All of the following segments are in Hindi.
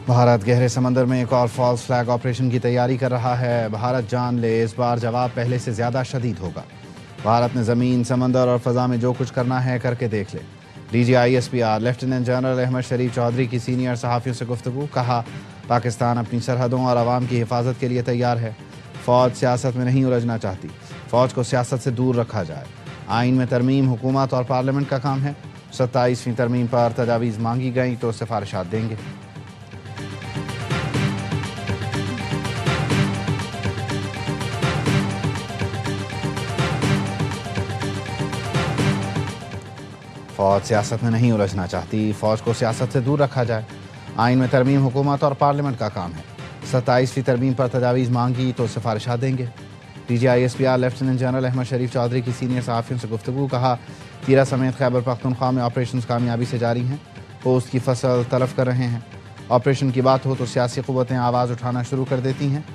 भारत गहरे समंदर में एक और फॉल्स फ्लैग ऑपरेशन की तैयारी कर रहा है। भारत जान ले, इस बार जवाब पहले से ज़्यादा शदीद होगा। भारत ने ज़मीन, समंदर और फ़ज़ा में जो कुछ करना है करके देख ले। DGISPR लेफ्टिनेंट जनरल अहमद शरीफ चौधरी की सीनियर सहाफ़ियों से गुफ्तगू। कहा, पाकिस्तान अपनी सरहदों और आवाम की हिफाजत के लिए तैयार है। फ़ौज सियासत में नहीं उलझना चाहती। फ़ौज को सियासत से दूर रखा जाए। आइन में तरमीम हुकूमत और पार्लियामेंट का काम है। 27वीं तरमीम पर तजावीज़ मांगी गई तो सिफारिशात देंगे। फ़ौज सियासत में नहीं उलझना चाहती। फ़ौज को सियासत से दूर रखा जाए। आइन में तरमीम हुकूमत और पार्लियामेंट का काम है। 27वीं तरमीम पर तजावीज़ मांगी तो सिफारिशात देंगे। DGISPR लेफ्टिनेंट जनरल अहमद शरीफ चौधरी की सीनियर सहाफ़ियों से गुफ्तगू। कहा, तीरा समेत खैबर पख्तूनख्वा में ऑपरेशन कामयाबी से जारी हैं। पोस्ट की फसल तलफ कर रहे हैं। ऑपरेशन की बात हो तो सियासी क़ुव्वतें आवाज़ उठाना शुरू कर देती हैं।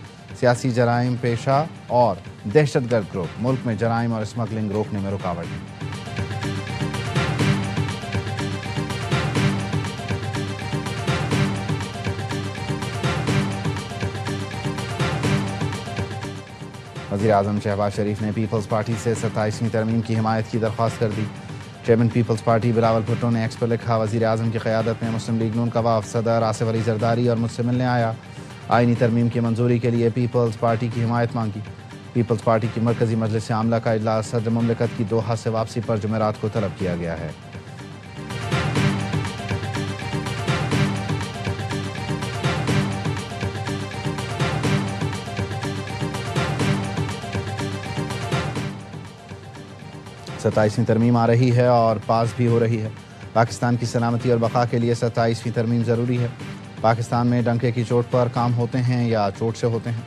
सियासी जराइम पेशा और दहशतगर्द ग्रुप मुल्क में जराइम और स्मगलिंग रोकने में रुकावट हैं। वज़ीर-ए-आज़म शहबाज शरीफ ने पीपल्स पार्टी से 27वीं तरमीम की हिमायत की दरख्वास्त कर दी। चेयरमैन पीपल्स पार्टी बिलावल भुट्टो ने एक्स पर लिखा, वज़ीर-ए-आज़म की क़यादत में मुस्लिम लीग नून का वफ़द सदर आसिफ अली ज़रदारी और मुझसे मिलने आया। आइनी तरमीम की मंजूरी के लिए पीपल्स पार्टी की हिमायत मांगी। पीपल्स पार्टी की मरकज़ी मजलिस आमला का इजलास सदर मुमलिकत की दोहा से वापसी पर जुमेरात को तलब किया गया है। सत्ताईसवीं तरमीम आ रही है और पास भी हो रही है। पाकिस्तान की सलामती और बका के लिए 27वीं तरमीम ज़रूरी है। पाकिस्तान में डंके की चोट पर काम होते हैं या चोट से होते हैं।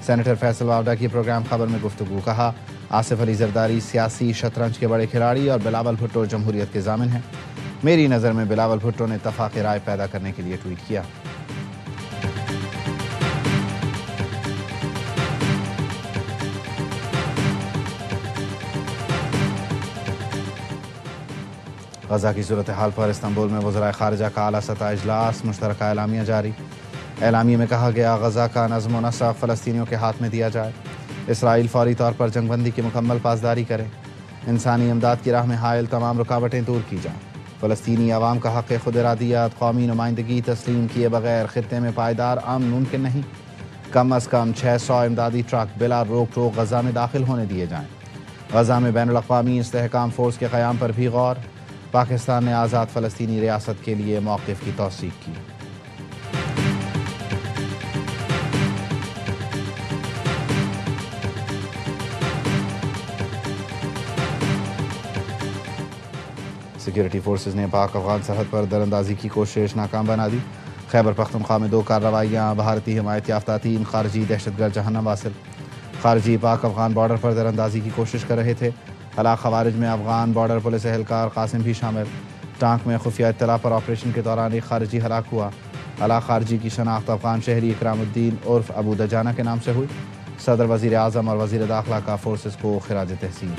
सेनेटर फैसल वावडा की प्रोग्राम खबर में गुफ्तगू। कहा, आसिफ अली ज़रदारी सियासी शतरंज के बड़े खिलाड़ी और बिलावल भुट्टो जमहूरियत के ज़ामिन हैं। मेरी नज़र में बिलावल भुट्टो ने इत्तफ़ाक़ राय पैदा करने के लिए ट्वीट किया। गज़ा की सूरत हाल पर इस्तांबुल में वज़राए ख़ारिजा का आला सतह इजलास। मुश्तरका एलामिया जारी। एलामिया में कहा गया, गज़ा का नज़्म व नस्क़ फ़लस्तीनियों के हाथ में दिया जाए। इसराइल फ़ौरी तौर पर जंगबंदी की मुकम्मल पासदारी करे। इंसानी इमदाद की राह में हायल तमाम रुकावटें दूर की जाएँ। फ़लस्तीनी अवाम का हक़ खुद इरादियत, कौमी नुमाइंदगी तस्लीम किए बगैर ख़ित्ते में पायदार अमन मुमकिन नहीं। कम अज़ कम 600 इमदादी ट्रक बिला रोक टोक गज़ा में दाखिल होने दिए जाएँ। गज़ा में बैनुल-अक़वामी इस्तेहकाम फ़ोर्स के क़याम पर भी गौर। पाकिस्तान ने आज़ाद फ़लस्तीनी रियासत के लिए मौक़िफ़ की तौसीक़ की। सिक्योरिटी फोर्सेस ने पाक अफ़गान सरहद पर दरअंदाजी की कोशिश नाकाम बना दी। खैबर पख्तूनख्वा में 2 कार्रवाइयाँ। भारतीय हिमायत याफ्ता 3 खारजी दहशतगर्द जहन्नम वासिल। खारजी पाक अफ़गान बॉर्डर पर दरअंदाजी की कोशिश कर रहे थे। हलाक खवारिज में अफ़गान बॉर्डर पुलिस एहलकार कासिम भी शामिल। टांक में खुफिया इत्तला पर ऑपरेशन के दौरान एक खारजी हलाक हुआ। हलाक खारजी की शनाख्त अफ़गान शहरी इकरामुद्दीन उर्फ अबू दजाना के नाम से हुई। सदर वज़ीर-ए-आज़म और वज़ीर दाखिला का फोर्सेस को खिराज तहसीन।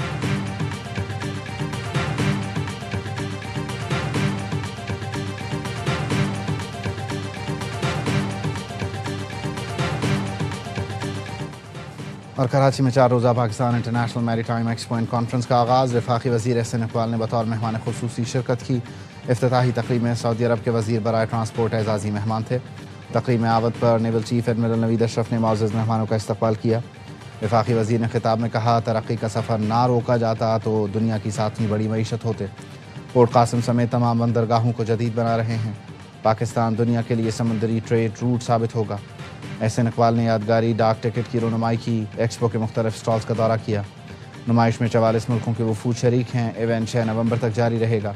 और कराची में 4 रोज़ा Pakistan international maritime expo and conference का आगाज़। वफाकी वज़ीर एहसन इकबाल ने बतौर मेहमान ख़ुसूसी शिरकत की। इफ्तिताही तकरीब में सऊदी अरब के वज़ीर बराए ट्रांसपोर्ट एजाज़ी मेहमान थे। तकरीब में आवत पर naval chief admiral Naveed Ashraf ने मुअज़्ज़ज़ मेहमानों का इस्तक़बाल किया। वफाकी वज़ीर ने खिताब में कहा, तरक्की का सफ़र ना रोका जाता तो दुनिया की 7वीं बड़ी मईशत होते। पोर्ट कासिम समेत तमाम बंदरगाहों को जदीद बना रहे हैं। पाकिस्तान दुनिया के लिए समुद्री ट्रेड रूट साबित होगा। एहसन इकबाल ने यादगारी डाक टिकट की रोनुमाई की। एक्सपो के मुख्तलिफ स्टॉल्स का दौरा किया। नुमाइश में 44 मुल्कों के वफूद शरीक हैं। इवेंट 6 नवंबर तक जारी रहेगा।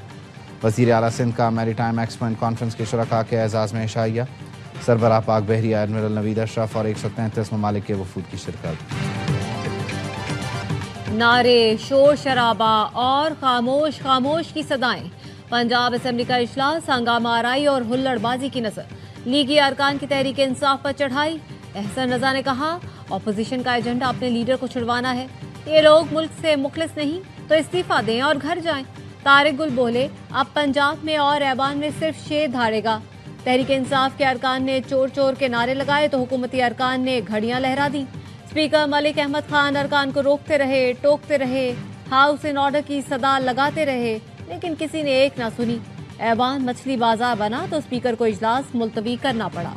वज़ीर आला सिंध का मैरीटाइम एक्सपो एंड कॉन्फ्रेंस के शुरका के एजाज़ में इशाइया। सरबराह पाक बहरिया एडमिरल नवीद अशरफ और 133 ममालिक के वफूद की शिरकत। नारे, शोर शराबा और खामोश खामोश की सदाएं। पंजाब असेंबली का इजलास, हंगामा आराई और हुल्लड़बाजी की नजर। लीगी अरकान की तहरीक इंसाफ पर चढ़ाई। एहसन रजा ने कहा, ऑपोजिशन का एजेंडा अपने लीडर को छुड़वाना है। ये लोग मुल्क से मुखलिस नहीं तो इस्तीफा दें और घर जाएं। तारिक गुल बोले, अब पंजाब में और ऐवान में सिर्फ शेर धाड़ेगा। तहरीक इंसाफ के अरकान ने चोर चोर के नारे लगाए तो हुकूमती अरकान ने घड़ियां लहरा दी। स्पीकर मलिक अहमद खान अरकान को रोकते रहे, टोकते रहे, हाउस इन ऑर्डर की सदा लगाते रहे, लेकिन किसी ने एक ना सुनी। ऐवान मछली बाजार बना तो स्पीकर को इजलास मुलतवी करना पड़ा।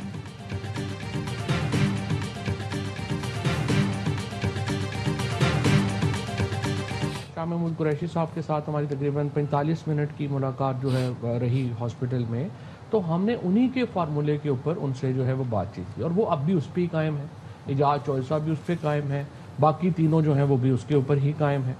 शाह महमूद कुरैशी साहब के साथ हमारी तकरीबन 45 मिनट की मुलाकात जो है रही हॉस्पिटल में, तो हमने उन्हीं के फार्मूले के ऊपर उनसे जो है वो बातचीत की और वो अब भी उस पर ही कायम है। एजाज चौधरी भी उस पर कायम है, बाकी तीनों जो हैं वो भी उसके ऊपर ही कायम है।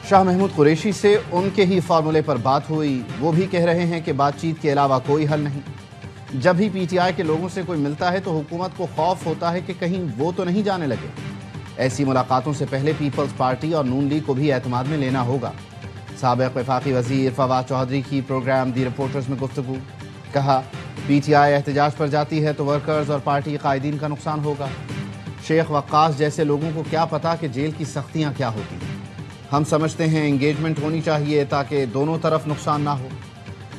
शाह महमूद कुरैशी से उनके ही फार्मूले पर बात हुई। वो भी कह रहे हैं कि बातचीत के अलावा कोई हल नहीं। जब भी पीटीआई के लोगों से कोई मिलता है तो हुकूमत को खौफ होता है कि कहीं वो तो नहीं जाने लगे। ऐसी मुलाकातों से पहले पीपल्स पार्टी और नून लीग को भी एतमाद में लेना होगा। साबिक़ वफाकी वज़ीर फवाद चौधरी की प्रोग्राम दी रिपोर्टर्स में गुफ्तगू। कहा, पीटीआई एहतजाज पर जाती है तो वर्कर्स और पार्टी कायदीन का नुकसान होगा। शेख वक्कास जैसे लोगों को क्या पता कि जेल की सख्तियाँ क्या होती हैं। हम समझते हैं एंगेजमेंट होनी चाहिए ताकि दोनों तरफ नुकसान ना हो।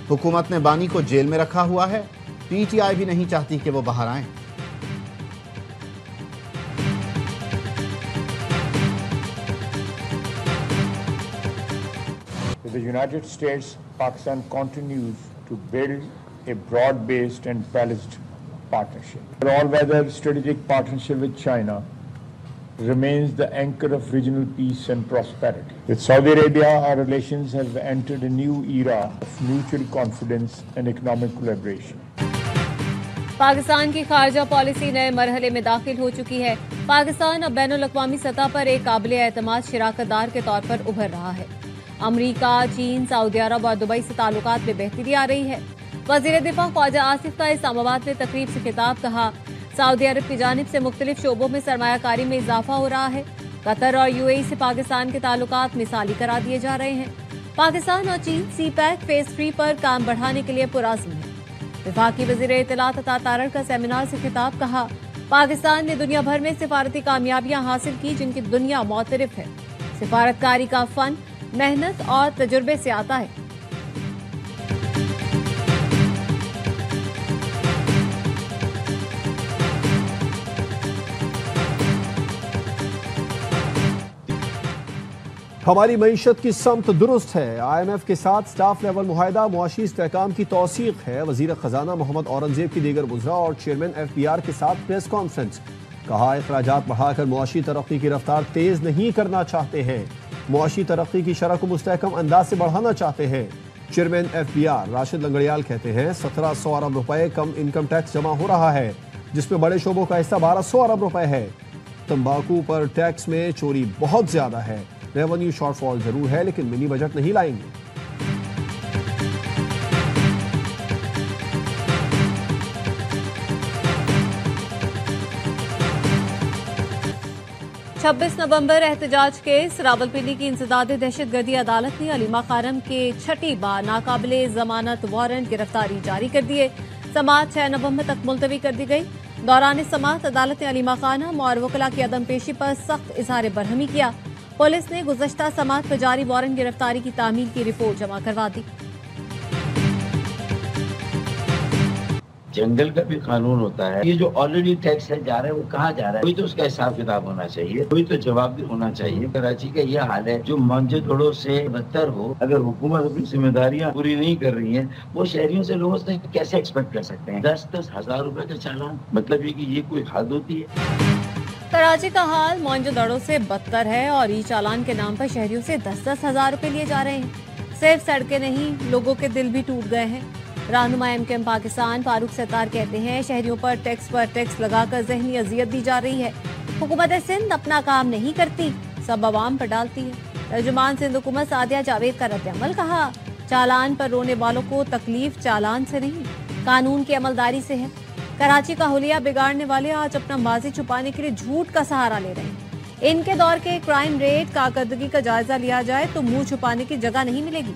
हुकूमत ने बानी को जेल में रखा हुआ है, पीटीआई भी नहीं चाहती कि वो बाहर आएं। With the United States, Pakistan continues to build a broad-based and balanced partnership. An all-weather strategic partnership with China remains the anchor of regional peace and prosperity. With Saudi Arabia, our relations have entered a new era of mutual confidence and economic collaboration. Pakistan की खारजा पॉलिसी नए मरहले में दाखिल हो चुकी है। पाकिस्तान अब बैनुल-अक़वामी सतह पर एक काबिल-ए-एतमाद शिराकतदार के तौर पर उभर रहा है। अमरीका, चीन, सऊदी अरब और दुबई से ताल्लुकात में बेहतरी आ रही है। वज़ीर दिफा ख्वाजा आसिफ का इस्लामाबाद में तकरीब से खिताब। कहा, सऊदी अरब की जानिब से मुख्तलिफ शोबों में सरमायाकारी में इजाफा हो रहा है। कतर और यूएई से पाकिस्तान के ताल्लुकात मिसाली करा दिए जा रहे हैं। पाकिस्तान और चीन सीपैक फेज 3 पर काम बढ़ाने के लिए पुराज़्म है। वफाकी वज़ीर इत्तलात अता तारड़ का सेमिनार से खिताब। कहा, पाकिस्तान ने दुनिया भर में सिफारती कामयाबियां हासिल की जिनकी दुनिया मोतरफ है। सिफारतकारी का फन मेहनत और तजुर्बे से आता है। हमारी मईशत की समत दुरुस्त है। IMF के साथ स्टाफ लेवल मुआहिदा मुआशी इस्तेहकाम की तौसीक है। वजीर खजाना मोहम्मद औरंगजेब की दीगर वज़रा और चेयरमैन FBR के साथ प्रेस कॉन्फ्रेंस। कहा, अखराजात बढ़ाकर मुआशी तरक्की की रफ्तार तेज नहीं करना चाहते हैं। मुआशी तरक्की की शरह को मुस्तहकम अंदाज से बढ़ाना चाहते हैं। चेयरमैन FBR राशिद लंगड़ियाल कहते हैं, 1700 अरब रुपए कम इनकम टैक्स जमा हो रहा है, जिसमें बड़े शोबों का हिस्सा 1200 अरब रुपए है। तंबाकू पर टैक्स में चोरी बहुत ज्यादा है। रेवेन्यू शॉर्टफॉल जरूर है लेकिन मिनी बजट नहीं लाएंगे। छब्बीस नवंबर एहतजाज केस। रावलपिंडी की इंसदादी दहशतगर्दी अदालत ने अलीमा खानम के छठी बार नाकाबिले जमानत वारंट गिरफ्तारी जारी कर दिए। समात 6 नवंबर तक मुलतवी कर दी गई। दौरान समात अदालत ने अलीमा खानम और वकला की अदम पेशी पर सख्त इजहार बरहमी किया। पुलिस ने गुज़श्ता समात पर जारी वारंट गिरफ्तारी की तामील की रिपोर्ट जमा करवा दी। जंगल का भी कानून होता है। ये जो ऑलरेडी टैक्स है जा रहा है वो कहाँ जा रहा है, कोई तो उसका हिसाब किताब होना चाहिए, कोई तो जवाब भी होना चाहिए। कराची का यह हाल है जो मोहनजोदड़ो से बदतर हो। अगर हुकूमत अपनी जिम्मेदारियां पूरी नहीं कर रही है, वो शहरियों से लोगों से कैसे एक्सपेक्ट कर सकते हैं। 10-10 हजार रुपए का चालान, मतलब ये कि ये कोई हद होती है। कराची का हाल मोहनजोदड़ो से बदतर है और ई चालान के नाम पर शहरियों से 10-10 हजार रुपए लिए जा रहे हैं। सिर्फ सड़कें नहीं, लोगों के दिल भी टूट गए हैं। रहनुमा MKM पाकिस्तान फारूक सत्तार कहते हैं, शहरियों पर टैक्स लगाकर जहनी अजियत दी जा रही है। हुकूमत सिंध अपना काम नहीं करती, सब अवाम पर डालती है। तर्जुमान सिंध हुकूमत सादिया जावेद का रद्द-ए-अमल। कहा, चालान पर रोने वालों को तकलीफ चालान से नहीं, कानून की अमलदारी से है। कराची का हुलिया बिगाड़ने वाले आज अपना माजी छुपाने के लिए झूठ का सहारा ले रहे हैं। इनके दौर के क्राइम रेट कारकर्दगी का जायजा लिया जाए तो मुंह छुपाने की जगह नहीं मिलेगी।